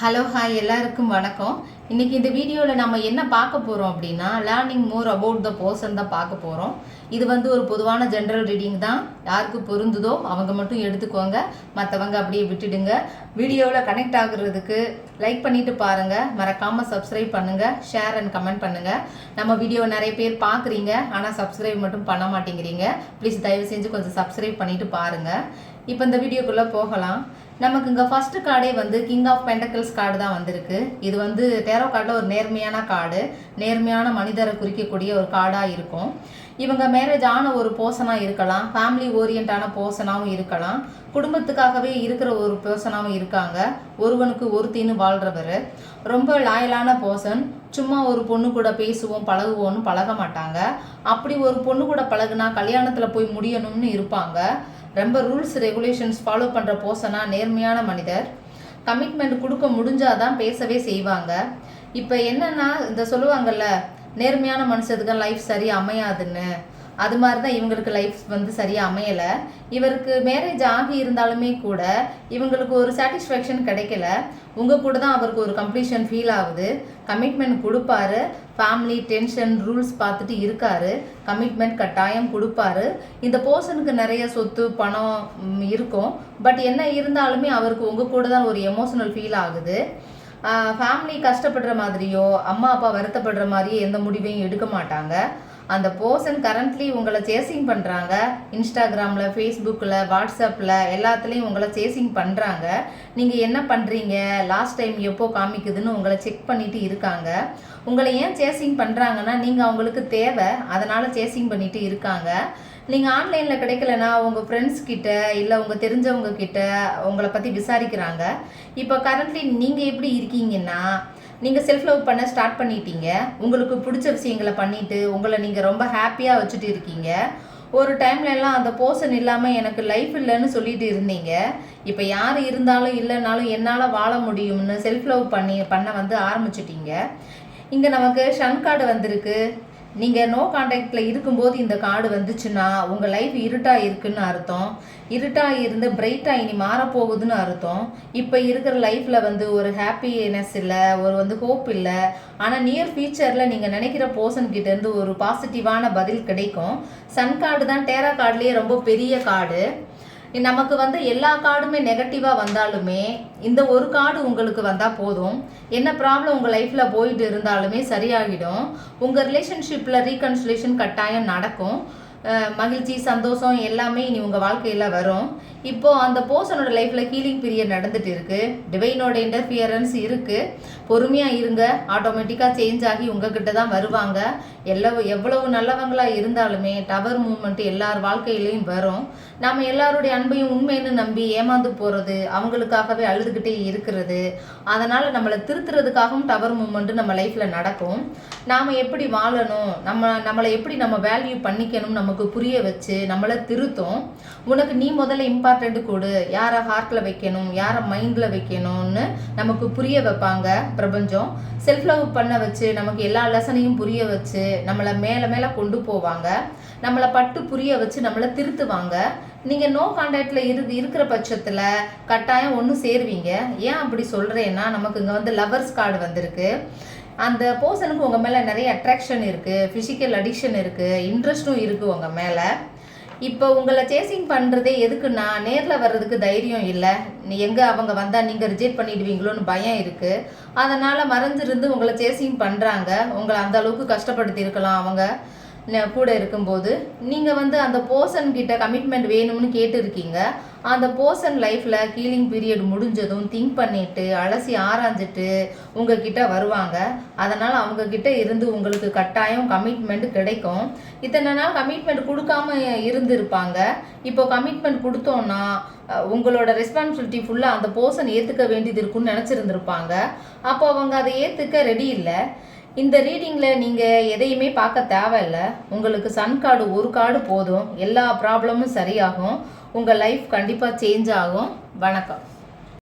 Hello hi எல்லாருக்கும் வணக்கம். இன்றைக்கி இந்த வீடியோவில் நம்ம என்ன பார்க்க போகிறோம் அப்படின்னா learning more about the person தான் பார்க்க போகிறோம். இது ஒரு பொதுவான ஜென்ரல் ரீடிங் தான். யாருக்கு பொருந்துதோ அவங்க மட்டும் எடுத்துக்கோங்க, மற்றவங்க அப்படியே விட்டுடுங்க. வீடியோவில் கனெக்ட் ஆகுறதுக்கு லைக் பண்ணிவிட்டு பாருங்கள், மறக்காமல் சப்ஸ்கிரைப் பண்ணுங்கள், ஷேர் அண்ட் கமெண்ட் பண்ணுங்கள். நம்ம வீடியோ நிறைய பேர் பார்க்குறீங்க, ஆனால் சப்ஸ்கிரைப் மட்டும் பண்ண மாட்டேங்கிறீங்க. ப்ளீஸ் தயவு செஞ்சு கொஞ்சம் சப்ஸ்கிரைப் பண்ணிவிட்டு பாருங்கள். இப்போ இந்த வீடியோக்குள்ளே போகலாம். நமக்கு இங்கே ஃபஸ்ட்டு கார்டே கிங் ஆஃப் பென்டக்கிள்ஸ் கார்டு தான் வந்திருக்கு. இது டேரோ கார்டில் ஒரு நேர்மையான கார்டு, நேர்மையான மனிதரை குறிக்கக்கூடிய ஒரு கார்டாக இருக்கும். இவங்க மேரேஜ் ஆன ஒரு பர்சனாக இருக்கலாம், ஃபேமிலி ஓரியண்டான பர்சனாகவும் இருக்கலாம், குடும்பத்துக்காகவே இருக்கிற ஒரு பர்சனாகவும் இருக்காங்க. ஒருவனுக்கு ஒருத்தின்னு வாழ்கிறவர், ரொம்ப லாயலான பர்சன். சும்மா ஒரு பொண்ணு கூட பேசுவோம் பழகுவோன்னு பழக மாட்டாங்க. அப்படி ஒரு பொண்ணு கூட பழகுனா கல்யாணத்தில் போய் முடியணும்னு இருப்பாங்க. ரொம்ப ரூல்ஸ் ரெகுலேஷன்ஸ் ஃபாலோ பண்ணுற பர்சனாக நேர்மையான மனிதர். கமிட்மெண்ட் கொடுக்க முடிஞ்சாதான் பேசவே செய்வாங்க. இப்போ என்னென்னா இந்த சொல்லுவாங்கள்ல, நேர்மையான மனுஷத்துக்கு லைஃப் சரியாக அமையாதுன்னு, அது மாதிரி தான் இவங்களுக்கு லைஃப் சரியாக அமையலை. இவருக்கு மேரேஜ் ஆகி இருந்தாலுமே கூட இவங்களுக்கு ஒரு சாட்டிஸ்ஃபேக்ஷன் கிடைக்கல. உங்கள் கூட தான் அவருக்கு ஒரு கம்ப்ளீஷன் ஃபீல் ஆகுது. கமிட்மெண்ட் கொடுப்பாரு, ஃபேமிலி டென்ஷன் ரூல்ஸ் பார்த்துட்டு இருக்காரு. கமிட்மெண்ட் கட்டாயம் கொடுப்பாரு. இந்த பர்சனுக்கு நிறைய சொத்து பணம் இருக்கும். பட் என்ன இருந்தாலுமே அவருக்கு உங்கள் கூட தான் ஒரு எமோஷனல் ஃபீல் ஆகுது. ஃபேமிலி கஷ்டப்படுற மாதிரியோ அம்மா அப்பா வருத்தப்படுற மாதிரியோ எந்த முடிவையும் எடுக்க மாட்டாங்க. அந்த பர்சன் கரண்ட்லி உங்களை சேசிங் பண்ணுறாங்க. இன்ஸ்டாகிராமில், ஃபேஸ்புக்கில், வாட்ஸ்அப்பில் எல்லாத்துலேயும் உங்களை சேசிங் பண்ணுறாங்க. நீங்கள் என்ன பண்ணுறீங்க, லாஸ்ட் டைம் எப்போ காமிக்குதுன்னு உங்களை செக் பண்ணிட்டு இருக்காங்க. உங்களை ஏன் சேசிங் பண்ணுறாங்கன்னா நீங்கள் அவங்களுக்கு தேவை, அதனால் சேசிங் பண்ணிட்டு இருக்காங்க. நீங்கள் ஆன்லைனில் கிடைக்கலனா உங்கள் ஃப்ரெண்ட்ஸ் கிட்ட இல்லை உங்கள் தெரிஞ்சவங்க கிட்ட உங்களை பற்றி விசாரிக்கிறாங்க. இப்போ கரண்ட்லி நீங்கள் எப்படி இருக்கீங்கன்னா, நீங்கள் செல்ஃப் லவ் பண்ண ஸ்டார்ட் பண்ணிட்டீங்க. உங்களுக்கு பிடிச்ச விஷயங்களை பண்ணிவிட்டு உங்களை நீங்கள் ரொம்ப ஹாப்பியாக வச்சுட்டு இருக்கீங்க. ஒரு டைம்லலாம் அந்த பர்சன் இல்லாமல் எனக்கு லைஃப் இல்லைன்னு சொல்லிட்டு இருந்தீங்க. இப்போ யார் இருந்தாலும் இல்லைனாலும் என்னால் வாழ முடியும்னு செல்ஃப் லவ் பண்ண ஆரம்பிச்சிட்டீங்க. இங்கே நமக்கு ஷன் கார்டு வந்திருக்கு. நீங்கள் நோ கான்டாக்டில் இருக்கும்போது இந்த கார்டு வந்துச்சுன்னா உங்கள் லைஃப் இருட்டாக இருக்குன்னு அர்த்தம். இருட்டாக இருந்து பிரைட்டாக இனி மாறப்போகுதுன்னு அர்த்தம். இப்போ இருக்கிற லைஃப்பில் ஒரு ஹாப்பினஸ் இல்லை, ஒரு ஹோப் இல்லை. ஆனால் நியர் ஃபியூச்சரில் நீங்கள் நினைக்கிற பர்சன்கிட்டேருந்து ஒரு பாசிட்டிவான பதில் கிடைக்கும். சன் கார்டு தான் டேரா கார்டுலேயே ரொம்ப பெரிய கார்டு. நமக்கு எல்லா கார்டுமே நெகட்டிவாக வந்தாலுமே இந்த ஒரு கார்டு உங்களுக்கு வந்தால் போதும். என்ன ப்ராப்ளம் உங்கள் லைஃப்பில் போயிட்டு இருந்தாலுமே சரியாகிடும். உங்கள் ரிலேஷன்ஷிப்பில் ரீகன்சிலேஷன் கட்டாயம் நடக்கும். மகிழ்ச்சி சந்தோஷம் எல்லாமே இனி உங்கள் வாழ்க்கையில் வரும். இப்போது அந்த பர்சனோட லைஃப்பில் ஹீலிங் பீரியட் நடந்துட்டு இருக்குது. டிவைனோட இன்டர்ஃபியரன்ஸ் இருக்குது. பொறுமையாக இருங்க, ஆட்டோமேட்டிக்காக சேஞ்ச் ஆகி உங்ககிட்ட தான் வருவாங்க. எவ்வளவு நல்லவங்களாக இருந்தாலுமே டவர் மூமெண்ட் எல்லார் வாழ்க்கையிலையும் வரும். நாம் எல்லாருடைய அன்பையும் உண்மைன்னு நம்பி ஏமாந்து போகிறது, அவங்களுக்காகவே அழுதுகிட்டே இருக்கிறது, அதனால் நம்மளை திருத்துறதுக்காகவும் டவர் மூமெண்ட்டு நம்ம லைஃப்பில் நடக்கும். நாம் எப்படி வாழணும், நம்மளை எப்படி நம்ம வேல்யூ பண்ணிக்கணும் நமக்கு புரிய வச்சு நம்மளை திருத்தும். உனக்கு நீ முதல்ல இம்பார்ட்டண்ட் கொடு, யாரை ஹார்ட்டில் வைக்கணும், யாரை மைண்டில் வைக்கணும்னு நமக்கு புரிய வைப்பாங்க பிரபஞ்சம். செல்ஃப் லவ் பண்ண வச்சு நமக்கு எல்லா லெசனையும் புரிய வச்சு நம்மளை மேலே மேலே கொண்டு போவாங்க. நம்மளை பட்டு புரிய வச்சு நம்மளை திருத்துவாங்க. நீங்கள் நோ கான்டாக்டில் இருக்கிற பட்சத்தில் கட்டாயம் ஒன்று சேருவீங்க. ஏன் அப்படி சொல்கிறேன்னா, நமக்கு இங்கே லவர்ஸ் கார்டு வந்திருக்கு. அந்த பர்சனுக்கு உங்கள் மேலே நிறைய அட்ராக்ஷன் இருக்குது, ஃபிசிக்கல் அடிக்ஷன் இருக்குது, இன்ட்ரெஸ்ட்டும் இருக்குது உங்கள் மேலே. இப்போ உங்களை சேசிங் பண்ணுறதே எதுக்குன்னா, நேரில் வர்றதுக்கு தைரியம் இல்லை. எங்கே அவங்க வந்தால் நீங்கள் ரிஜெக்ட் பண்ணிடுவீங்களோன்னு பயம் இருக்குது. அதனால் மறைஞ்சிருந்து உங்களை சேசிங் பண்ணுறாங்க. உங்களை அந்த அளவுக்கு கஷ்டப்படுத்தி இருக்கலாம் அவங்க கூட இருக்கும்போது. நீங்கள் அந்த பர்சன்கிட்ட கமிட்மெண்ட் வேணும்னு கேட்டுருக்கீங்க. அந்த பர்சன் லைஃப்பில் ஹீலிங் பீரியட் முடிஞ்சதும் திங்க் பண்ணிவிட்டு அலசி ஆராய்ஞ்சிட்டு உங்ககிட்ட வருவாங்க. அதனால் அவங்கக்கிட்ட இருந்து உங்களுக்கு கட்டாயம் கமிட்மெண்ட் கிடைக்கும். இத்தனை நாள் கமிட்மெண்ட் கொடுக்காம இருந்திருப்பாங்க. இப்போ கமிட்மெண்ட் கொடுத்தோன்னா உங்களோட ரெஸ்பான்சிபிலிட்டி ஃபுல்லாக அந்த பர்சன் ஏற்றுக்க வேண்டியது இருக்குன்னு நினச்சிருந்துருப்பாங்க. அப்போ அவங்க அதை ஏற்றுக்க ரெடி இல்லை. இந்த ரீடிங்கில் நீங்கள் எதையுமே பார்க்க தேவையில்லை. உங்களுக்கு சன் கார்டு ஒரு கார்டு போதும், எல்லா ப்ராப்ளமும் சரியாகும். உங்கள் லைஃப் கண்டிப்பாக சேஞ்ச் ஆகும். வணக்கம்.